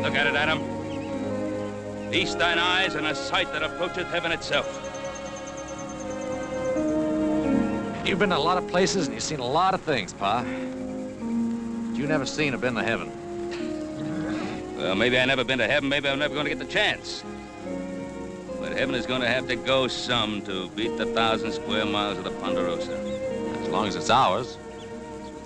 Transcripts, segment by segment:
Look at it, Adam. Feast thine eyes on a sight that approacheth heaven itself. You've been to a lot of places and you've seen a lot of things, Pa. But you never seen or been to heaven. Well, maybe I never been to heaven. Maybe I'm never going to get the chance. But heaven is going to have to go some to beat the 1,000 square miles of the Ponderosa. As long as it's ours.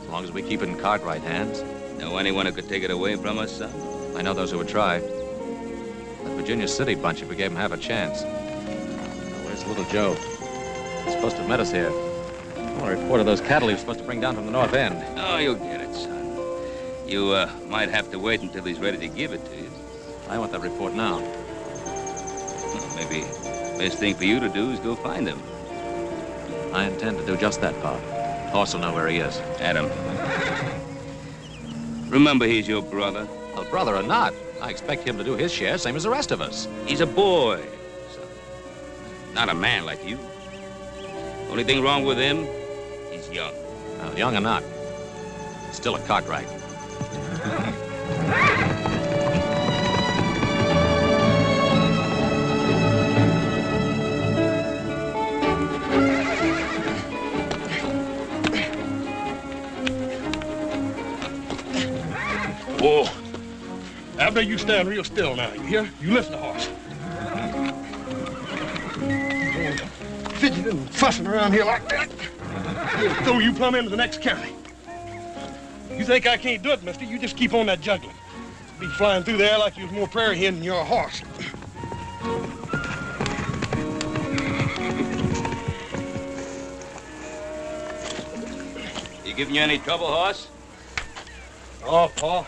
As long as we keep it in Cartwright hands. Know anyone who could take it away from us, son? I know those who would try. That Virginia City bunch, if we gave them half a chance. Now, where's little Joe? He's supposed to have met us here. I want a report of those cattle he was supposed to bring down from the north end. Oh, you'll get it, son. You might have to wait until he's ready to give it to you. I want that report now. Well, maybe the best thing for you to do is go find him. I intend to do just that, Pa. Horse will know where he is. Adam. Remember, he's your brother. Well, brother or not, I expect him to do his share, same as the rest of us. He's a boy, son. Not a man like you. Only thing wrong with him, he's young. Well, young or not, he's still a Cartwright. Whoa. Abner, you stand real still now, you hear? You listen to horse. Fidgeting and fussing around here like that. He'll throw you plumb into the next county. You think I can't do it, mister? You just keep on that juggling. Be flying through the air like you was more prairie hen than you're a horse. He giving you any trouble, horse? Oh, Pa.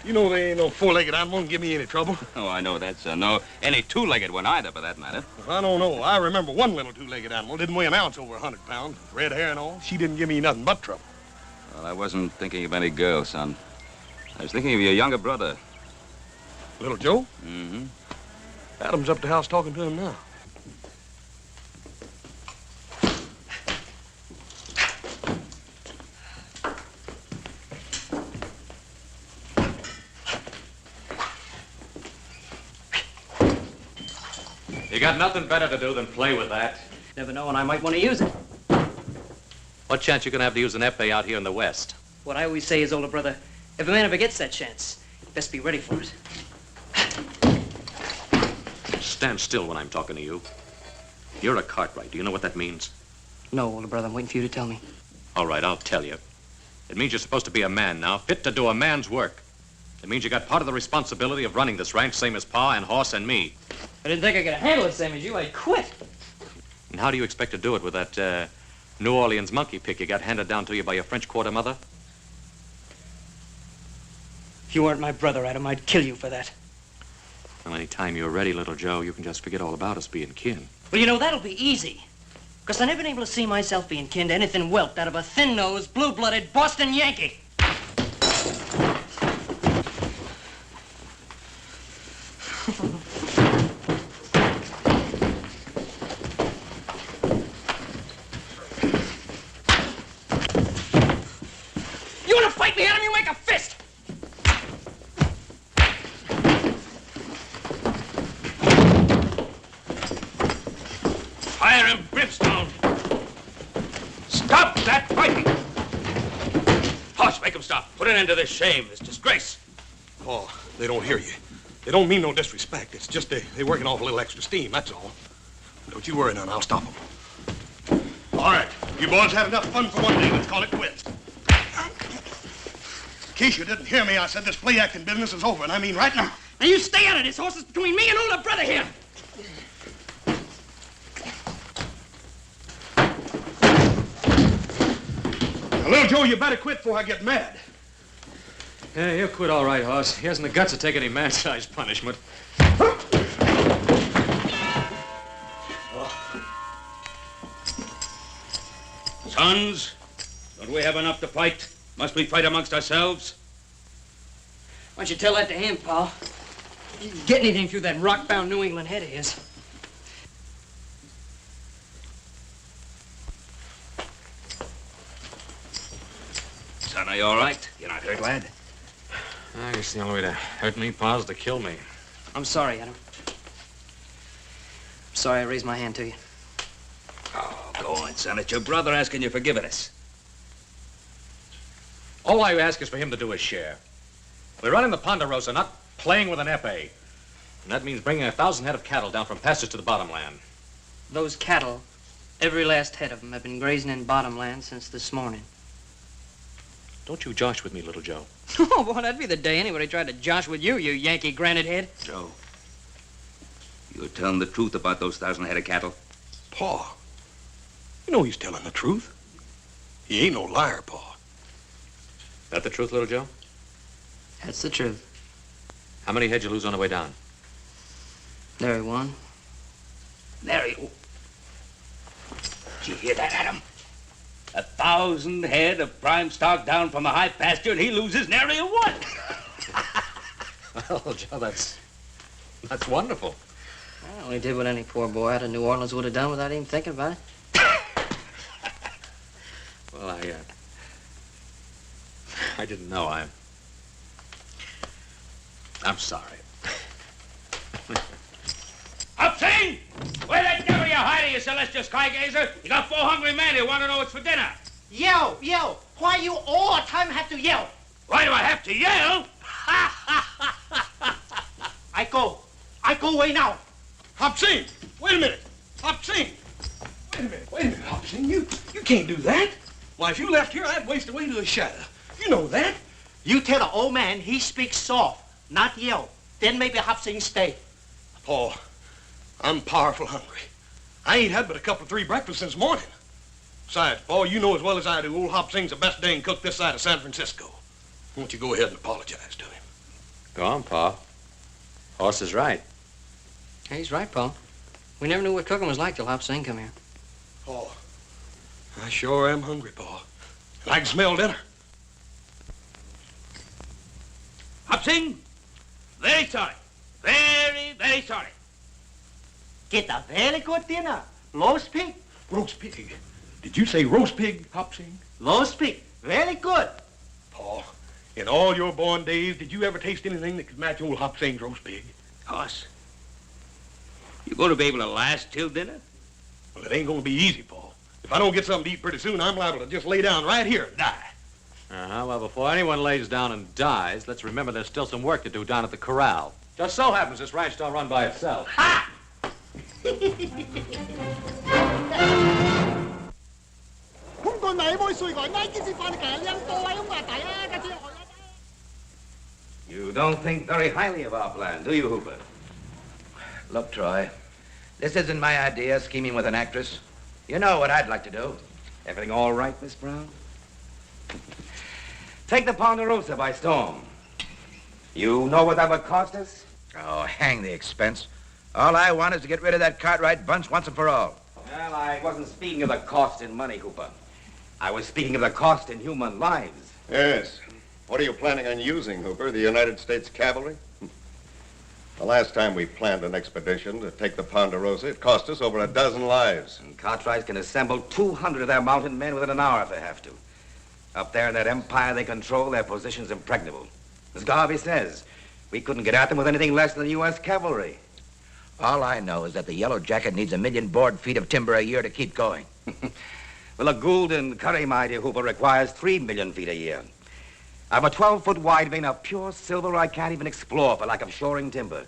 You know there ain't no four-legged animal can give me any trouble. Oh, I know that, son. No, any two-legged one either, for that matter. Well, I don't know. I remember one little two-legged animal. Didn't weigh an ounce over 100 pounds. Red hair and all. She didn't give me nothing but trouble. Well, I wasn't thinking of any girl, son. I was thinking of your younger brother. Little Joe? Mm-hmm. Adam's up the house talking to him now. You got nothing better to do than play with that. Never know when I might want to use it. What chance you gonna have to use an épée out here in the West? What I always say is, older brother, if a man ever gets that chance, you best be ready for it. Stand still when I'm talking to you. You're a Cartwright. Do you know what that means? No, older brother, I'm waiting for you to tell me. All right, I'll tell you. It means you're supposed to be a man now, fit to do a man's work. It means you got part of the responsibility of running this ranch, same as Pa and Horse and me. I didn't think I could handle it same as you. I'd quit. And how do you expect to do it with that New Orleans monkey pick you got handed down to you by your French quarter mother? If you weren't my brother, Adam, I'd kill you for that. Well, any time you're ready, little Joe, you can just forget all about us being kin. Well, you know, that'll be easy. Because I've never been able to see myself being kin to anything whelped out of a thin-nosed, blue-blooded Boston Yankee. You want to fight me, Adam? You make a fist! Fire him, brimstone! Stop that fighting! Horse, make him stop. Put an end to this shame, this disgrace. Oh, they don't hear you. They don't mean no disrespect. It's just they're working off a little extra steam, that's all. Don't you worry none. I'll stop them. All right. You boys had enough fun for one day. Let's call it quits. In case you didn't hear me, I said this play-acting business is over, and I mean right now. Now you stay out of this. Horse is between me and older brother here. Now, little Joe, you better quit before I get mad. Yeah, he'll quit all right, Hoss. He hasn't the guts to take any man-sized punishment. Sons, don't we have enough to fight? Must we fight amongst ourselves? Why don't you tell that to him, pal? He didn't get anything through that rock-bound New England head of his. Son, are you all right? You're not hurt, lad? I guess the only way to hurt me, Pa, is to kill me. I'm sorry, Adam. I'm sorry I raised my hand to you. Oh, go on, son. It's your brother asking you for forgiveness. All I ask is for him to do his share. We're running the Ponderosa, not playing with an epee. And that means bringing 1,000 head of cattle down from pastures to the bottomland. Those cattle, every last head of them, have been grazing in bottomland since this morning. Don't you josh with me, little Joe. Oh, boy, that'd be the day anybody tried to josh with you, you Yankee granite head. Joe, you're telling the truth about those 1,000 head of cattle? Pa, you know he's telling the truth. He ain't no liar, Pa. That the truth, little Joe? That's the truth. How many head you lose on the way down? There he won. There you... Did you hear that, Adam? 1,000 head of prime stock down from the high pasture, and he loses nary a one. Well, Joe, that's wonderful. I only did what any poor boy out of New Orleans would have done without even thinking about it. Well, I didn't know. I'm sorry. Upsing! Where the devil you hiding, you celestial skygazer? You got 4 hungry men who want to know what's for dinner. Yell, yell. Why you all the time have to yell? Why do I have to yell? I go away now. Hop-Sing, wait a minute. Hop-Sing. Wait a minute, Hop-Sing. You can't do that. Why, if you left here, I'd waste away to the shadow. You know that. You tell the old man he speaks soft, not yell. Then maybe Hop-Sing stay. Paul, I'm powerful hungry. I ain't had but a couple of 3 breakfasts since morning. Besides, Paul, you know as well as I do, old Hop-Sing's the best dang cook this side of San Francisco. Won't you go ahead and apologize to him? Go on, Pa. Horse is right. He's right, Pa. We never knew what cooking was like till Hop-Sing come here. Paul, I sure am hungry, Paul. And I can smell dinner. Hop-Sing, very sorry. Very, very sorry. Get a very good dinner. Roast pig. Roast pig. Did you say roast pig, Hop-Sing? Roast pig. Very good. Paul, in all your born days, did you ever taste anything that could match old Hop-Sing's roast pig? Hoss, you going to be able to last till dinner? Well, it ain't going to be easy, Paul. If I don't get something to eat pretty soon, I'm liable to just lay down right here and die. Well, before anyone lays down and dies, let's remember there's still some work to do down at the corral. Just so happens this ranch don't run by itself. Ha! You don't think very highly of our plan, do you, Hooper? Look, Troy, this isn't my idea, scheming with an actress. You know what I'd like to do. Everything all right, Miss Brown? Take the Ponderosa by storm. You know what that would cost us? Oh, hang the expense. All I want is to get rid of that Cartwright bunch once and for all. Well, I wasn't speaking of the cost in money, Hooper. I was speaking of the cost in human lives. Yes. What are you planning on using, Hooper? The United States Cavalry? The last time we planned an expedition to take the Ponderosa, it cost us over 12 lives. And Cartwright can assemble 200 of their mounted men within an hour if they have to. Up there in that empire they control, their position's impregnable. As Garvey says, we couldn't get at them with anything less than the U.S. cavalry. All I know is that the Yellow Jacket needs 1 million board feet of timber a year to keep going. Well, a Gould and Curry, my dear Hooper, requires 3 million feet a year. I've a 12-foot wide vein of pure silver I can't even explore for lack of shoring timber.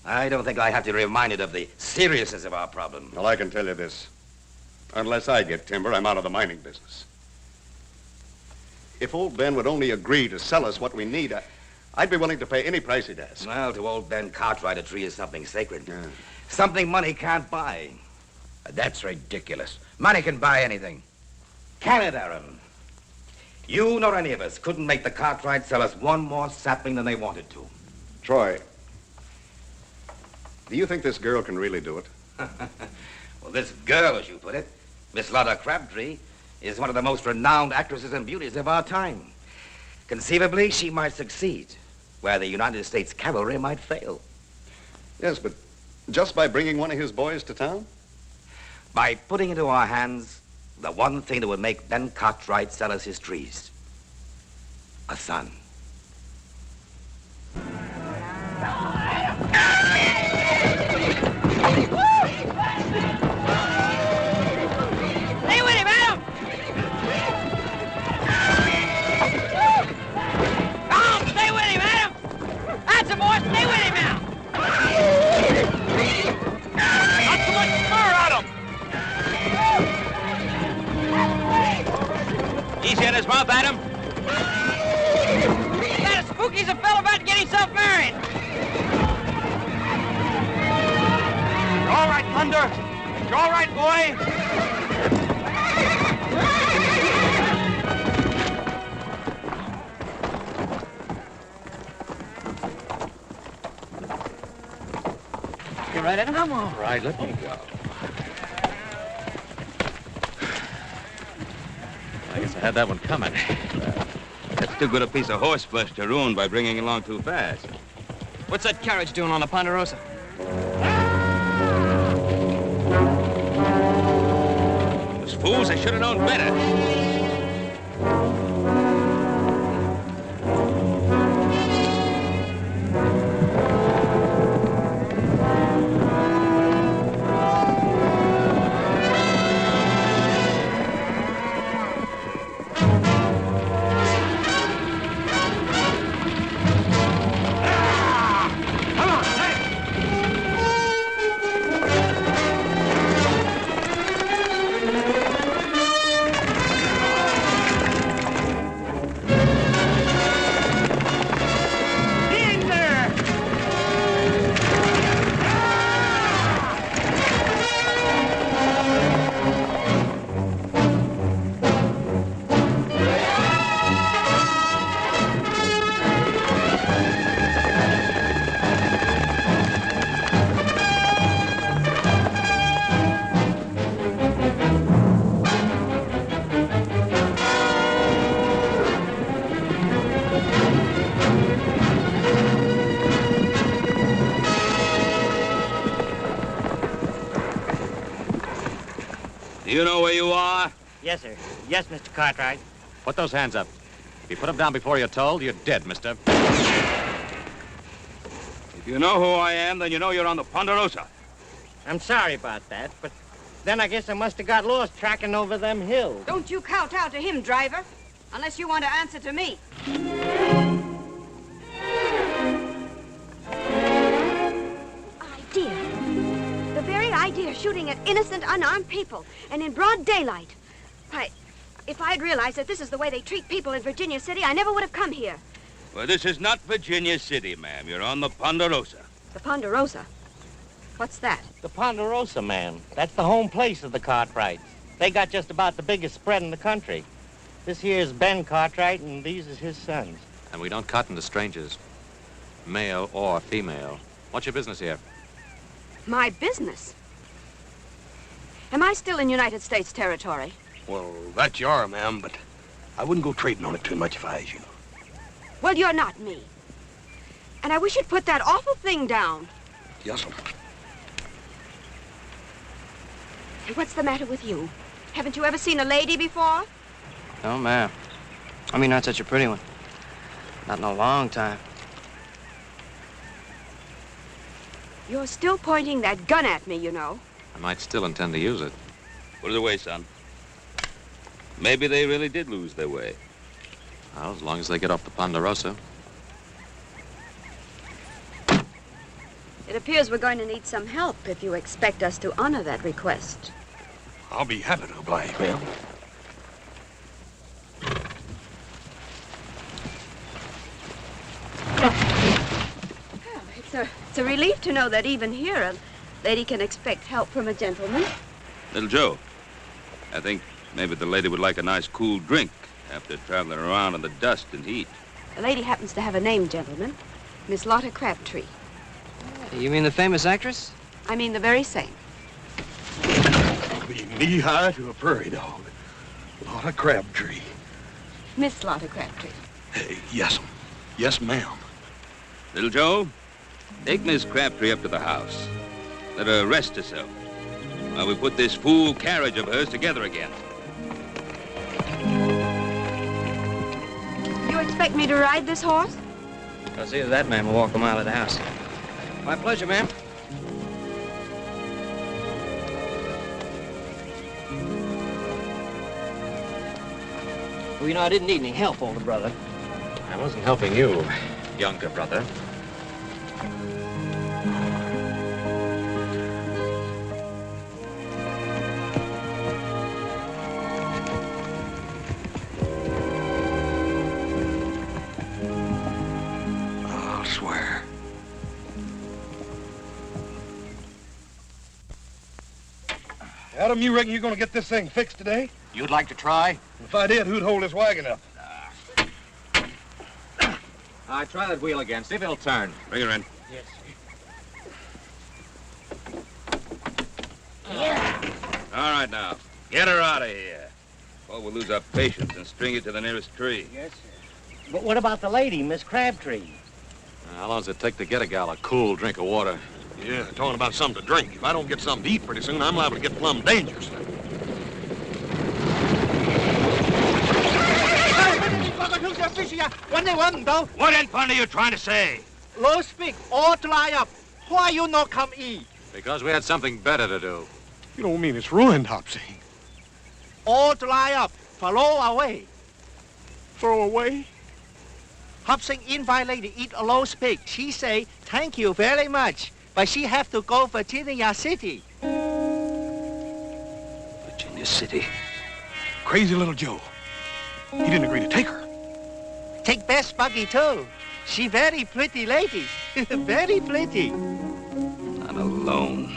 I don't think I have to be reminded of the seriousness of our problem. Well, I can tell you this. Unless I get timber, I'm out of the mining business. If old Ben would only agree to sell us what we need, I'd be willing to pay any price he'd ask. Well, to old Ben Cartwright, a tree is something sacred. Yeah. Something money can't buy. That's ridiculous. Money can buy anything. Can it, Aaron? You nor any of us couldn't make the Cartwright sell us one more sapling than they wanted to. Troy, do you think this girl can really do it? Well, this girl, as you put it, Miss Lotta Crabtree, is one of the most renowned actresses and beauties of our time. Conceivably, she might succeed, where the United States cavalry might fail. Yes, but just by bringing one of his boys to town? By putting into our hands the one thing that would make Ben Cartwright sell us his trees. A son. the boy. Stay with him now. Not too much spur on him. Easy on his mouth, Adam. That as spooky as a fellow about to get himself married. You're all right, Thunder. You're all right, boy. You right, Adam? I'm all right. Let me go. I guess I had that one coming. That's too good a piece of horseflesh to ruin by bringing along too fast. What's that carriage doing on the Ponderosa? Those fools, I should have known better. Do you know where you are? Yes, sir. Yes, Mr. Cartwright. Put those hands up. If you put them down before you're told, you're dead, mister. If you know who I am, then you know you're on the Ponderosa. I'm sorry about that, but then I guess I must have got lost tracking over them hills. Don't you kowtow to him, driver, unless you want to answer to me. Idea. The very idea of shooting at innocent, unarmed people, and in broad daylight. Why, if I'd realized that this is the way they treat people in Virginia City, I never would have come here. Well, this is not Virginia City, ma'am. You're on the Ponderosa. The Ponderosa? What's that? The Ponderosa, ma'am. That's the home place of the Cartwrights. They got just about the biggest spread in the country. This here is Ben Cartwright, and these is his sons. And we don't cotton to strangers, male or female. What's your business here? My business? Am I still in United States territory? Well, that you are, ma'am, but I wouldn't go trading on it too much if I was you. Well, you're not me. And I wish you'd put that awful thing down. Yes, sir. Hey, what's the matter with you? Haven't you ever seen a lady before? No, ma'am. I mean, not such a pretty one. Not in a long time. You're still pointing that gun at me, you know. I might still intend to use it. Put it away, son. Maybe they really did lose their way. Well, as long as they get off the Ponderosa. It appears we're going to need some help if you expect us to honor that request. I'll be happy to oblige, ma'am. It's a relief to know that even here a lady can expect help from a gentleman. Little Joe, I think maybe the lady would like a nice cool drink after traveling around in the dust and heat. The lady happens to have a name, gentlemen. Miss Lotta Crabtree. You mean the famous actress? I mean the very same. I'll be knee-high to a prairie dog. Lotta Crabtree. Miss Lotta Crabtree. Hey, yes, yes, ma'am. Little Joe, take Miss Crabtree up to the house. Let her rest herself while we put this fool carriage of hers together again. You expect me to ride this horse? I'll see that man will walk a mile of the house. My pleasure, ma'am. Well, you know, I didn't need any help, older brother. I wasn't helping you, younger brother. I'll swear. Adam, you reckon you're gonna get this thing fixed today? You'd like to try? If I did, who'd hold this wagon up? Try that wheel again. See if it'll turn. Bring her in. Yes. All right, now. Get her out of here. Or we'll lose our patience and string it to the nearest tree. Yes, sir. But what about the lady, Miss Crabtree? How long does it take to get a gal a cool drink of water? Yeah, talking about something to drink. If I don't get something to eat pretty soon, I'm liable to get plumb dangerous. What in fun are you trying to say? Low speak, all dry up. Why you not come eat? Because we had something better to do. You don't mean it's ruined, Hopsy. All dry up, follow away. Throw away? Hopsing invite lady eat a low speak. She say, thank you very much. But she have to go Virginia City. Virginia City. Crazy little Joe. He didn't agree to take her. Take best buggy too. She very pretty lady. Very pretty. Not alone.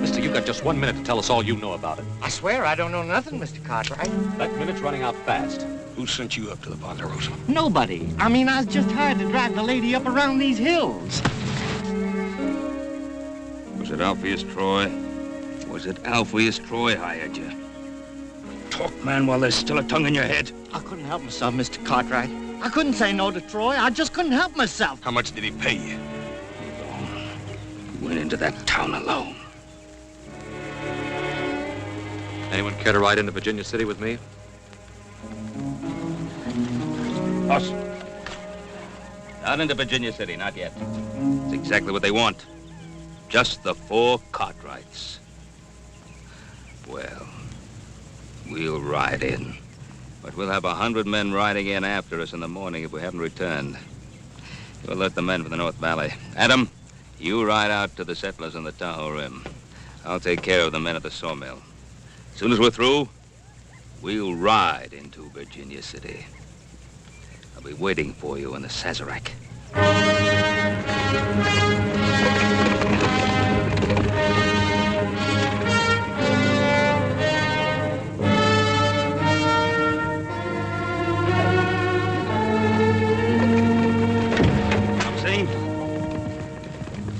Mister, you've got just 1 minute to tell us all you know about it. I swear I don't know nothing, Mr. Cartwright. That minute's running out fast. Who sent you up to the Ponderosa? Nobody. I mean, I was just hired to drive the lady up around these hills. Was it Alpheus Troy? Was it Alpheus Troy hired you? Talk, man, while there's still a tongue in your head. I couldn't help myself, Mr. Cartwright. I couldn't say no to Troy. I just couldn't help myself. How much did he pay you? You went into that town alone. Anyone care to ride into Virginia City with me? Us. Not into Virginia City, not yet. It's exactly what they want. Just the 4 Cartwrights. Well, we'll ride in. But we'll have 100 men riding in after us in the morning if we haven't returned. You alert the men from the North Valley. Adam, you ride out to the settlers on the Tahoe Rim. I'll take care of the men at the sawmill. As soon as we're through, we'll ride into Virginia City. I'll be waiting for you in the Sazerac.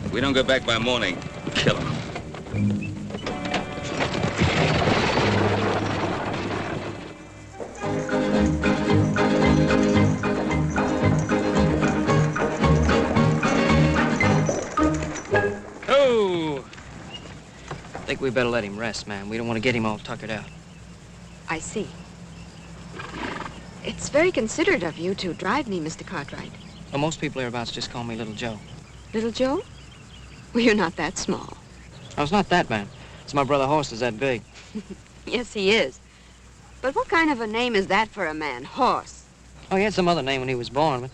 If we don't get back by morning, kill him. Oh! I think we better let him rest, man. We don't want to get him all tuckered out. I see. It's very considerate of you to drive me, Mr. Cartwright. Well, most people hereabouts just call me Little Joe. Little Joe? Well, you're not that small. I was not that, man. It's my brother Horse is that big. Yes, he is. But what kind of a name is that for a man? Horse. Oh, he had some other name when he was born, but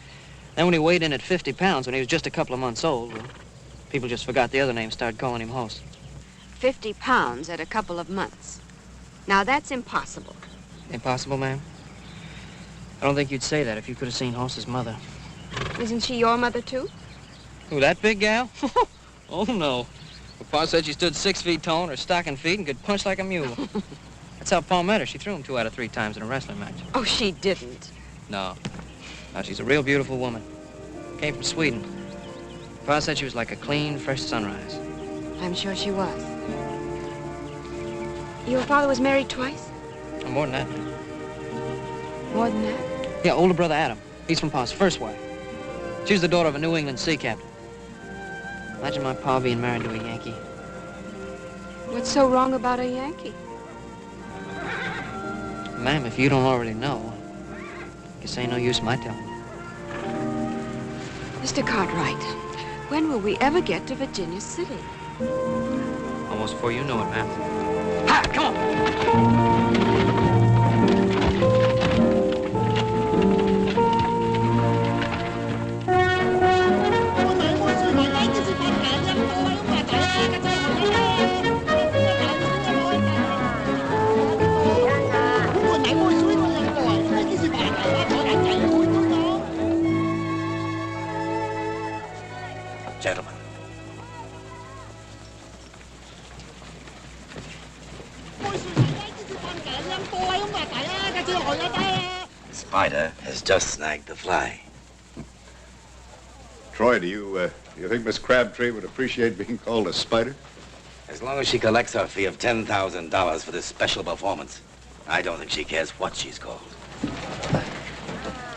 then when he weighed in at 50 pounds, when he was just a couple of months old, well, people just forgot the other name, started calling him Horse. 50 pounds at a couple of months. Now, that's impossible. Impossible, ma'am? I don't think you'd say that if you could have seen Horse's mother. Isn't she your mother, too? Who, that big gal? Oh, no. Well, Pa said she stood 6 feet tall on her stocking feet and could punch like a mule. That's how Pa met her. She threw him 2 out of 3 times in a wrestling match. Oh, she didn't. No. No, she's a real beautiful woman. Came from Sweden. Pa said she was like a clean, fresh sunrise. I'm sure she was. Your father was married twice? Oh, more than that, man. More than that? Yeah, older brother Adam. He's from Pa's first wife. She was the daughter of a New England sea captain. Imagine my pa being married to a Yankee. What's so wrong about a Yankee? Ma'am, if you don't already know, guess ain't no use my telling you. Mr. Cartwright, when will we ever get to Virginia City? Almost before you know it, ma'am. Ha! Come on! Gentlemen. The spider has just snagged the fly. Troy, do you think Miss Crabtree would appreciate being called a spider? As long as she collects her fee of $10,000 for this special performance, I don't think she cares what she's called.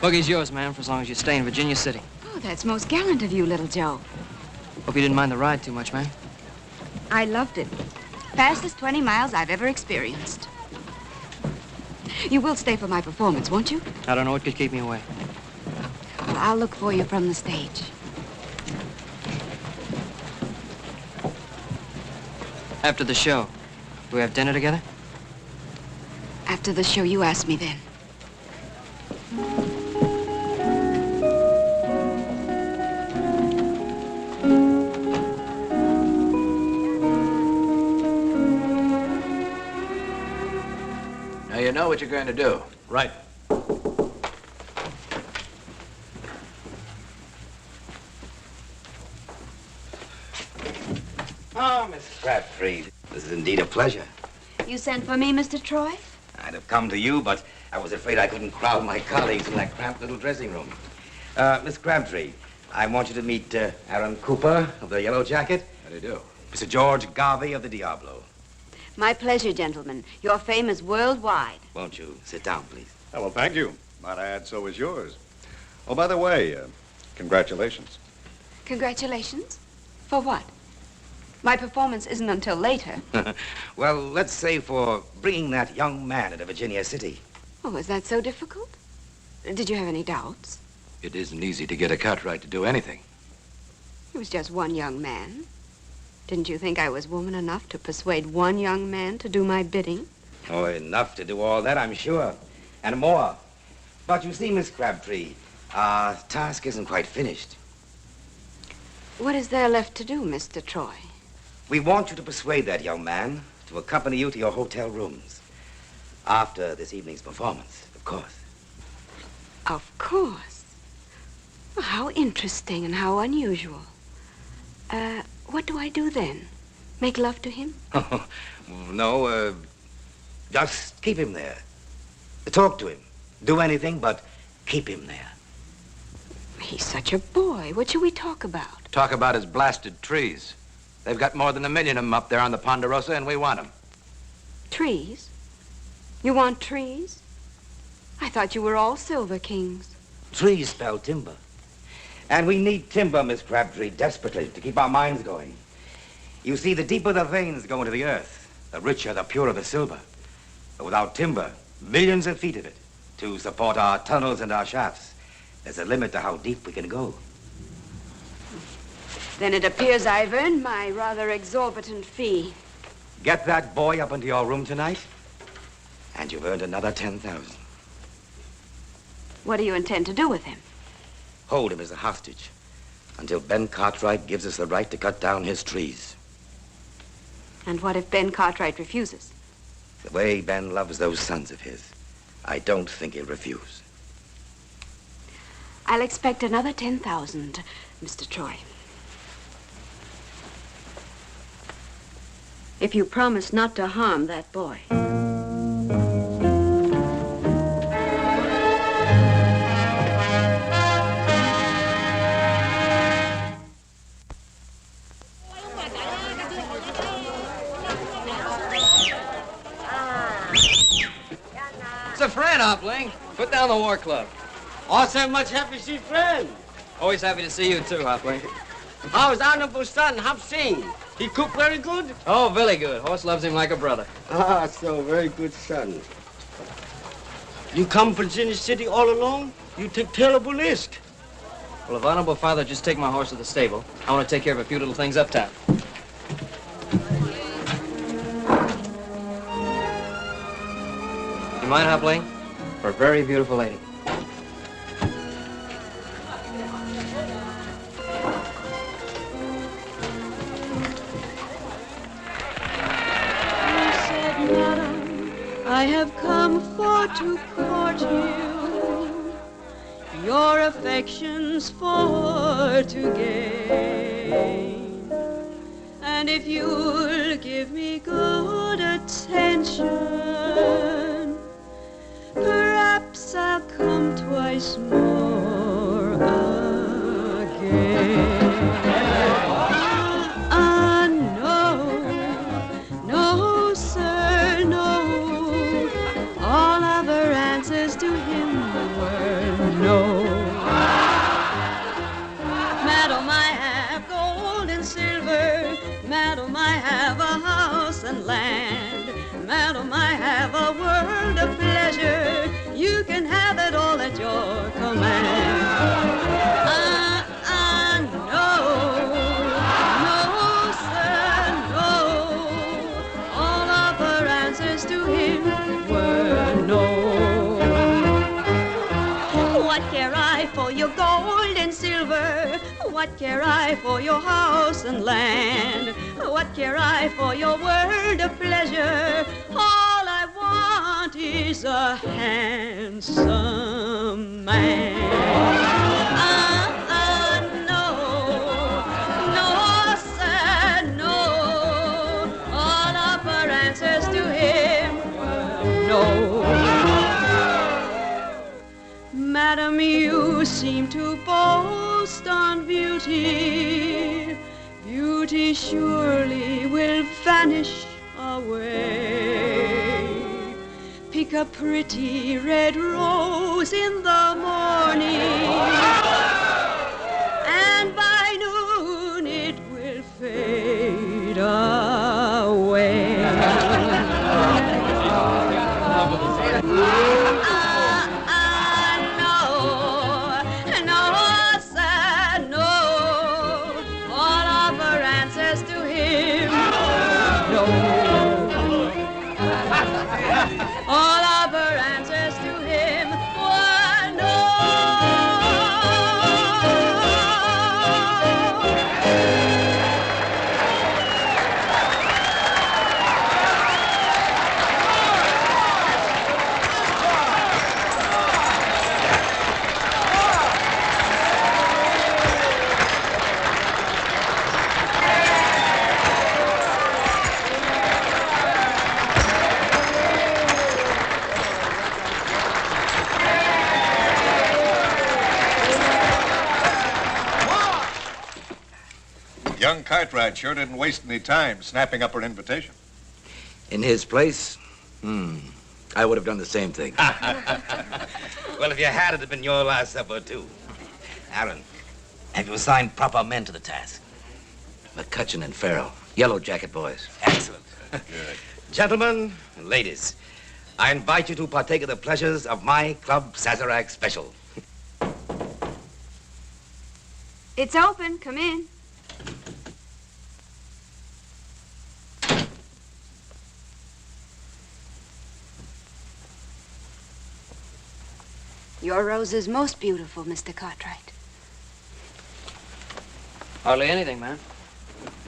Boogie's yours, ma'am, for as long as you stay in Virginia City. Oh, that's most gallant of you, little Joe. Hope you didn't mind the ride too much, ma'am. I loved it. Fastest 20 miles I've ever experienced. You will stay for my performance, won't you? I don't know what could keep me away. Well, I'll look for you from the stage. After the show, do we have dinner together? After the show, you ask me then. Now you know what you're going to do. Right. Oh, Miss Crabtree, this is indeed a pleasure. You sent for me, Mr. Troy? I'd have come to you, but I was afraid I couldn't crowd my colleagues in that cramped little dressing room. Miss Crabtree, I want you to meet Aaron Cooper of the Yellow Jacket. How do you do? Mr. George Garvey of the Diablo. My pleasure, gentlemen. Your fame is worldwide. Won't you sit down, please? Oh, well, thank you. Might I add, so is yours. Oh, by the way, congratulations. Congratulations? For what? My performance isn't until later. Well, let's say for bringing that young man into Virginia City. Oh, is that so difficult? Did you have any doubts? It isn't easy to get a Cartwright to do anything. He was just one young man. Didn't you think I was woman enough to persuade one young man to do my bidding? Oh, enough to do all that, I'm sure. And more. But you see, Miss Crabtree, our task isn't quite finished. What is there left to do, Mr. Troy? We want you to persuade that young man to accompany you to your hotel rooms. After this evening's performance, of course. Of course. Well, how interesting and how unusual. What do I do then? Make love to him? No, just keep him there. Talk to him. Do anything but keep him there. He's such a boy. What should we talk about? Talk about his blasted trees. They've got more than 1 million of them up there on the Ponderosa, and we want them. Trees? You want trees? I thought you were all Silver Kings. Trees spell timber. And we need timber, Miss Crabtree, desperately, to keep our minds going. You see, the deeper the veins go into the earth, the richer, the purer the silver. But without timber, millions of feet of it, to support our tunnels and our shafts, there's a limit to how deep we can go. Then it appears I've earned my rather exorbitant fee. Get that boy up into your room tonight, and you've earned another 10,000. What do you intend to do with him? Hold him as a hostage until Ben Cartwright gives us the right to cut down his trees. And what if Ben Cartwright refuses? The way Ben loves those sons of his, I don't think he'll refuse. I'll expect another 10,000, Mr. Troy. If you promise not to harm that boy. It's a friend, Hopling. Put down the war club. Also much happy to see friend. Always happy to see you, too, Hopling. How's honorable son, Hop Sing? He cook very good? Oh, very good. Horse loves him like a brother. Ah, so very good son. You come from Virginia City all alone? You take terrible risk. Well, if honorable father just take my horse to the stable, I want to take care of a few little things uptown. You mind, Hopling? For a very beautiful lady. I have come for to court you. your affections for to gain. And if you'll give me good attention, perhaps I'll come twice more again. No, sir, no. All other answers to him were no. Madam, I have gold and silver. Madam, I have a house and land. Madam, I have a world of pleasure. You can have it all at your command. No, sir, no. All other answers to him were no. What care I for your gold and silver? What care I for your house and land? What care I for your world of pleasure? All I want is a handsome man. No, sir, no. All other answers to him were no. Madam, you seem to boast on beauty. Beauty surely will vanish away. Pick a pretty red rose in the morning, and by noon it will fade away. All other answers to him were no. Young Cartwright sure didn't waste any time snapping up her invitation. In his place, I would have done the same thing. Well, if you had, it'd have been your last supper, too. Aaron, have you assigned proper men to the task? McCutcheon and Farrell, Yellow Jacket boys. Excellent. Good. Gentlemen and ladies, I invite you to partake of the pleasures of my Club Sazerac Special. It's open. Come in. Your rose is most beautiful, Mr. Cartwright. Hardly anything, ma'am.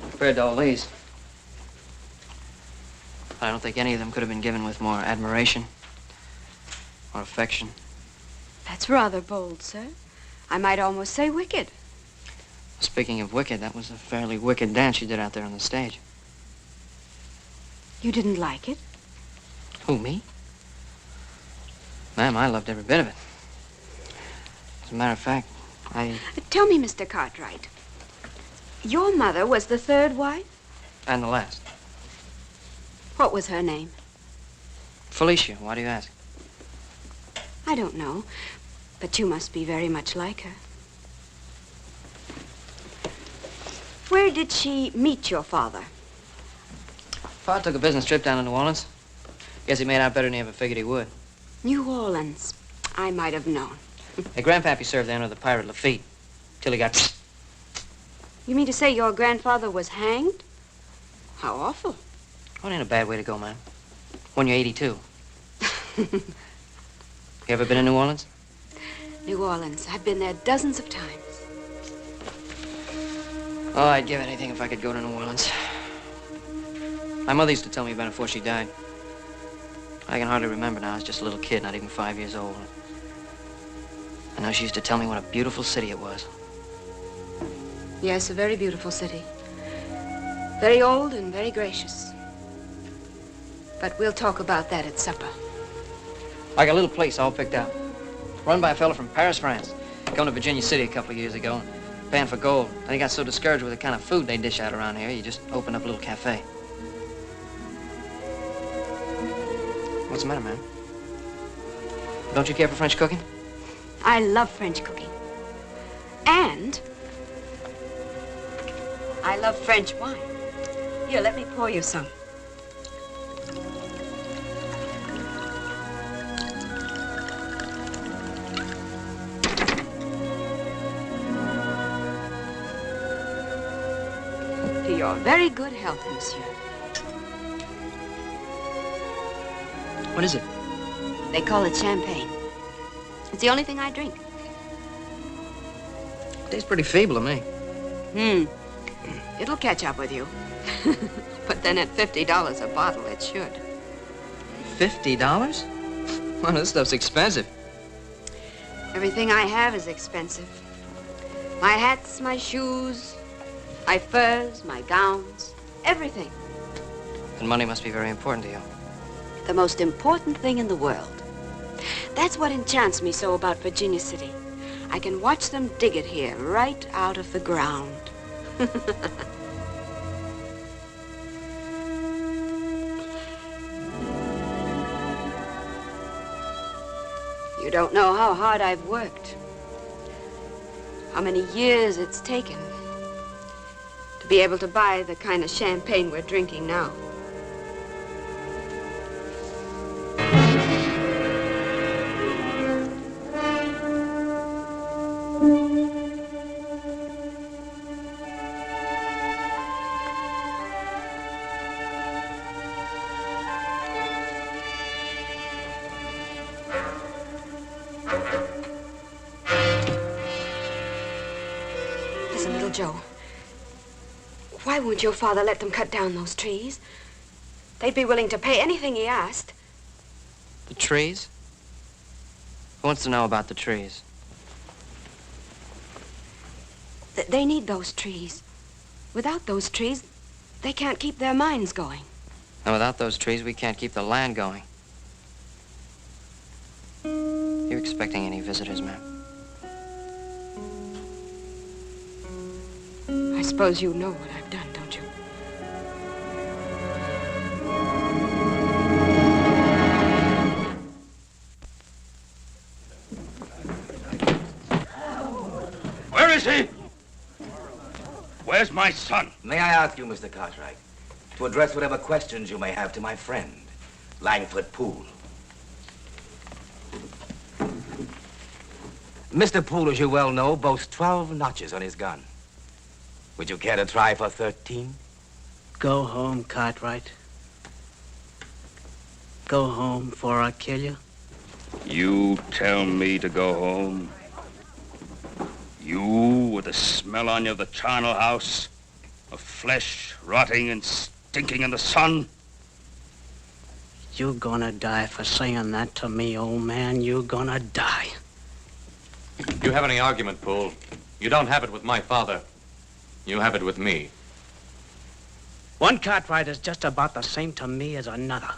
Compared to all these. I don't think any of them could have been given with more admiration or affection. That's rather bold, sir. I might almost say wicked. Speaking of wicked, that was a fairly wicked dance you did out there on the stage. You didn't like it? Who, me? Ma'am, I loved every bit of it. As a matter of fact, Tell me, Mr. Cartwright, your mother was the third wife? And the last. What was her name? Felicia, why do you ask? I don't know, but you must be very much like her. Where did she meet your father? Father took a business trip down to New Orleans. Guess he made out better than he ever figured he would. New Orleans. I might have known. Hey, Grandpappy served there under the pirate Lafitte, till he got... You mean to say your grandfather was hanged? How awful. Oh, it ain't a bad way to go, man. When you're 82. You ever been in New Orleans? New Orleans. I've been there dozens of times. Oh, I'd give anything if I could go to New Orleans. My mother used to tell me about it before she died. I can hardly remember now. I was just a little kid, not even 5 years old. I I know she used to tell me what a beautiful city it was. Yes, a very beautiful city. Very old and very gracious. But we'll talk about that at supper. I got a little place all picked out. Run by a fellow from Paris, France. Going to Virginia City a couple of years ago, paying for gold. Then he got so discouraged with the kind of food they dish out around here, he just opened up a little cafe. What's the matter, man? Don't you care for French cooking? I love French cooking. And I love French wine. Here, let me pour you some. To your very good health, monsieur. What is it? They call it champagne. It's the only thing I drink. Tastes pretty feeble to me. It'll catch up with you. But then at $50 a bottle, it should. $50? Well, this stuff's expensive. Everything I have is expensive. My hats, my shoes, my furs, my gowns, everything. And money must be very important to you. The most important thing in the world. That's what enchants me so about Virginia City. I can watch them dig it here, right out of the ground. You don't know how hard I've worked. How many years it's taken to be able to buy the kind of champagne we're drinking now. Joe, why won't your father let them cut down those trees? They'd be willing to pay anything he asked. The trees? Who wants to know about the trees? They need those trees. Without those trees, they can't keep their mines going. And without those trees, we can't keep the land going. You expecting any visitors, ma'am? I suppose you know what I've done, don't you? Where is he? Where's my son? May I ask you, Mr. Cartwright, to address whatever questions you may have to my friend, Langford Poole. Mr. Poole, as you well know, boasts 12 notches on his gun. Would you care to try for 13? Go home, Cartwright. Go home before I kill you. You tell me to go home? You, with the smell on you of the charnel house, of flesh rotting and stinking in the sun? You're gonna die for saying that to me, old man. You're gonna die. You have any argument, Poole? You don't have it with my father. You have it with me. One Cartwright is just about the same to me as another.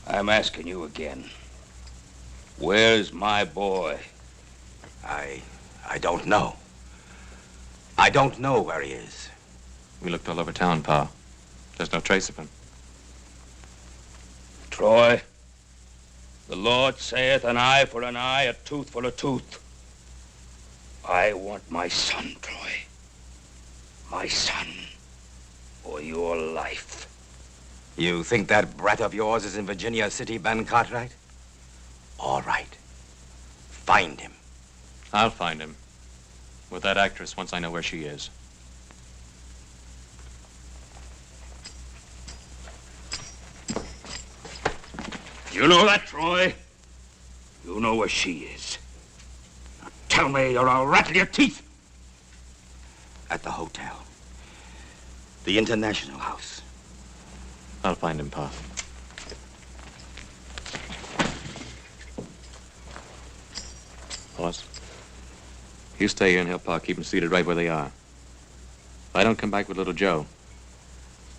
I'm asking you again. Where's my boy? I don't know. I don't know where he is. We looked all over town, Pa. There's no trace of him. Troy, the Lord saith an eye for an eye, a tooth for a tooth. I want my son, Troy. My son, or your life. You think that brat of yours is in Virginia City, Ben Cartwright? All right. Find him. I'll find him. With that actress once I know where she is. You know that, Troy? You know where she is. Now tell me or I'll rattle your teeth. At the hotel. The International House. I'll find him, Pa. Boss, you stay here and help Pa keep them seated right where they are. If I don't come back with little Joe,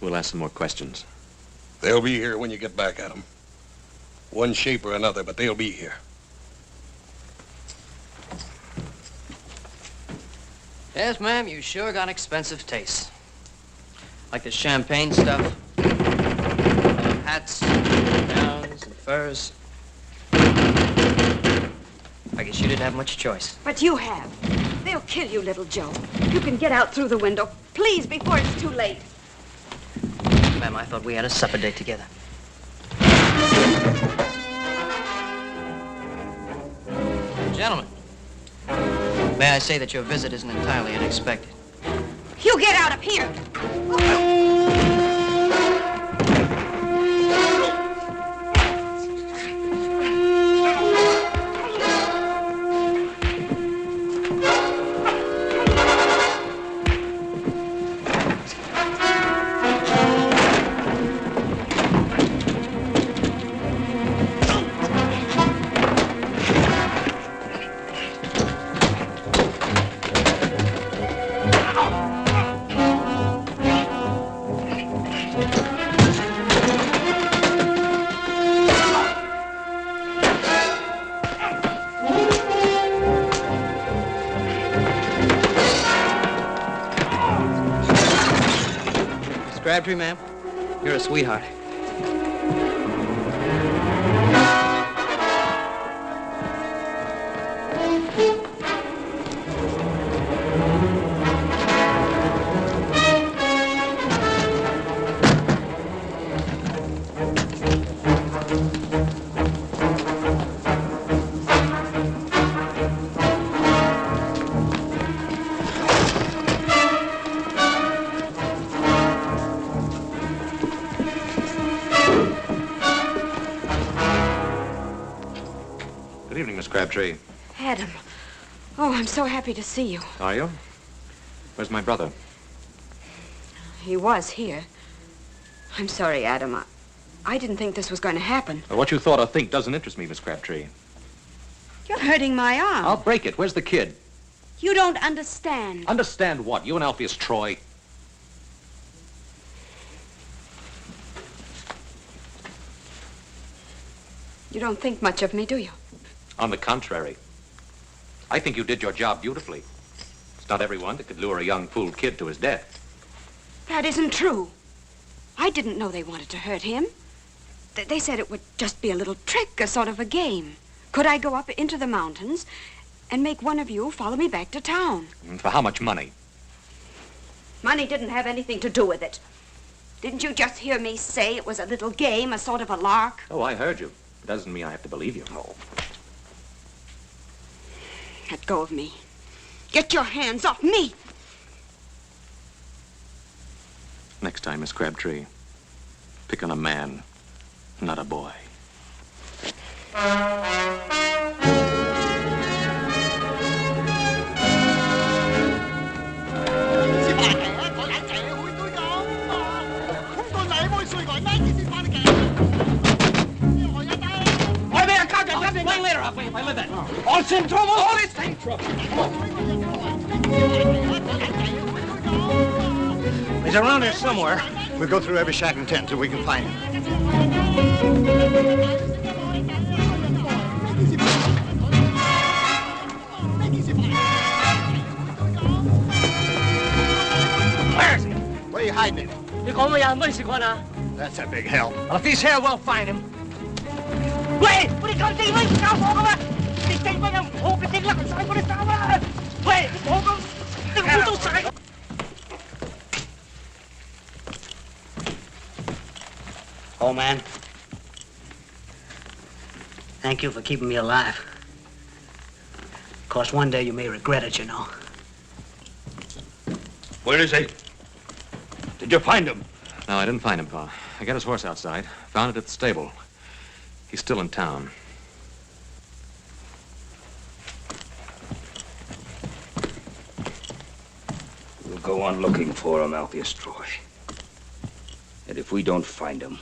we'll ask some more questions. They'll be here when you get back at them. One shape or another, but they'll be here. Yes, ma'am, you sure got expensive taste. Like the champagne stuff. Hats, gowns, and furs. I guess you didn't have much choice. But you have. They'll kill you, little Joe. You can get out through the window, please, before it's too late. Ma'am, I thought we had a supper date together. Gentlemen, may I say that your visit isn't entirely unexpected? You get out of here! Crabtree, ma'am, you're a sweetheart. Good evening, Miss Crabtree. Adam. Oh, I'm so happy to see you. Are you? Where's my brother? He was here. I'm sorry, Adam. I didn't think this was going to happen. Well, what you thought or think doesn't interest me, Miss Crabtree. You're hurting my arm. I'll break it. Where's the kid? You don't understand. Understand what? You and Alpheus Troy? You don't think much of me, do you? On the contrary. I think you did your job beautifully. It's not everyone that could lure a young fooled kid to his death. That isn't true. I didn't know they wanted to hurt him. They said it would just be a little trick, a sort of a game. Could I go up into the mountains and make one of you follow me back to town? And for how much money? Money didn't have anything to do with it. Didn't you just hear me say it was a little game, a sort of a lark? Oh, I heard you. It doesn't mean I have to believe you. No. Let go of me. Get your hands off me! Next time, Miss Crabtree, pick on a man, not a boy. Way later, if I live in. All's in trouble? All is in trouble. He's around here somewhere. We'll go through every shack and tent until we can find him. Where is he? Where are you hiding him? That's a big help. Well, if he's here, we'll find him. Wait! What are you going to do? Wait! Stop! Hold on! This thing went up. Hold the thing. Look inside. What is that? Wait! Hold on. Hold on. Old man, thank you for keeping me alive. Of course, one day you may regret it, you know. Where is he? Did you find him? No, I didn't find him, Pa. I got his horse outside. Found it at the stable. He's still in town. We'll go on looking for him, Alpheus Troy. And if we don't find him,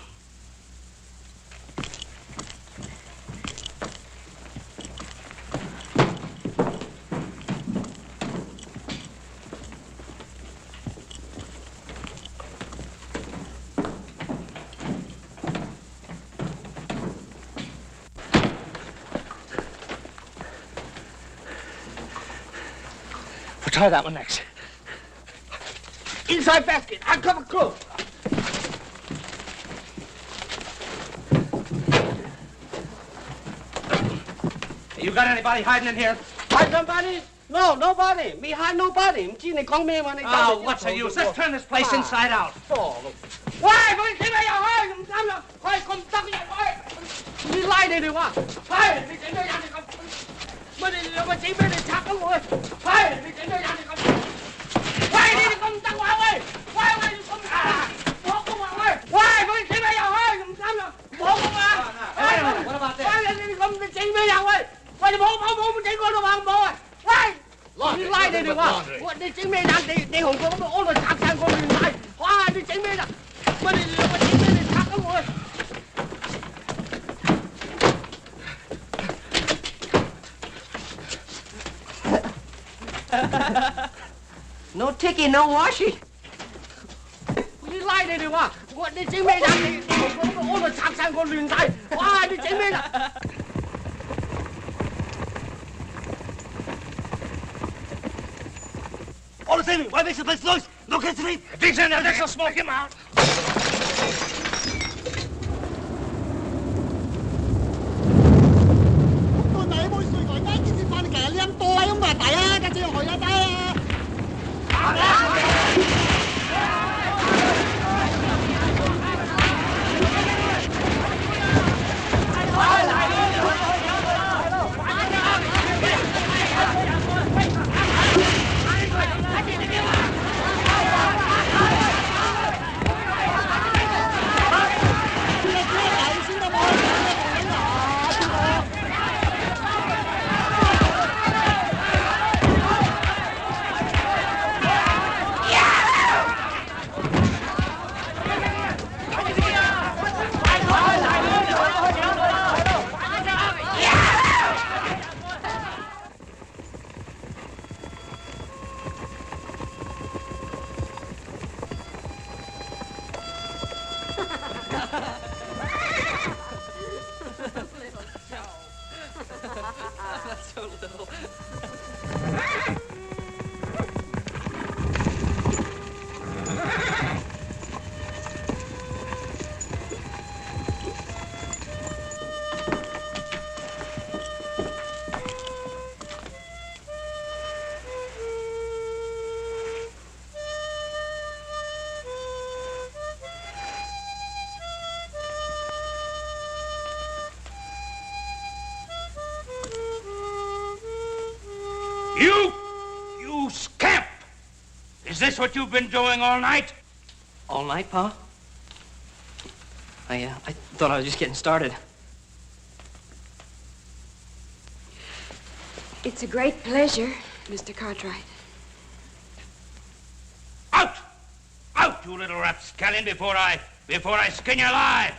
try that one next. Inside basket. I cover close. You got anybody hiding in here? Hide somebody? No, nobody. Me hide nobody. Oh, what's the use? Let's turn this place inside out. Why? Không thấy bây giờ hơi, không dám là hơi không tắc vậy thôi. Đi lại đây được không? Phải, đi đến đây ăn thì không. Mà đi mà chỉ biết đi chắc không rồi. Phải, đi đến đây ăn thì không. Phải đi không tắc quá ơi. Phải ơi không tắc. Bố không ơi. Phải, không thấy bây giờ hơi, không dám là bố không à. Phải đi không chỉ bây giờ ơi. Phải bố mình chỉ có đâu bằng bố ơi. Phải. Đi lại đây được không? Đi chỉ biết ăn đi hùng có ôn rồi chắc sang con đi lại. Phải đi chỉ biết là no ticky, no washy. Đi lại đây được không? Đi chính mình đi ôn rồi chắc sang con luyện tay. Wow, đi chính mình à. All the same, why makes the place noise? No kids sleep. If he's in there, let's smoke him out. You scamp! Is this what you've been doing all night? All night, Pa? I thought I was just getting started. It's a great pleasure, Mr. Cartwright. Out! Out, you little rapscallion, before I skin you alive!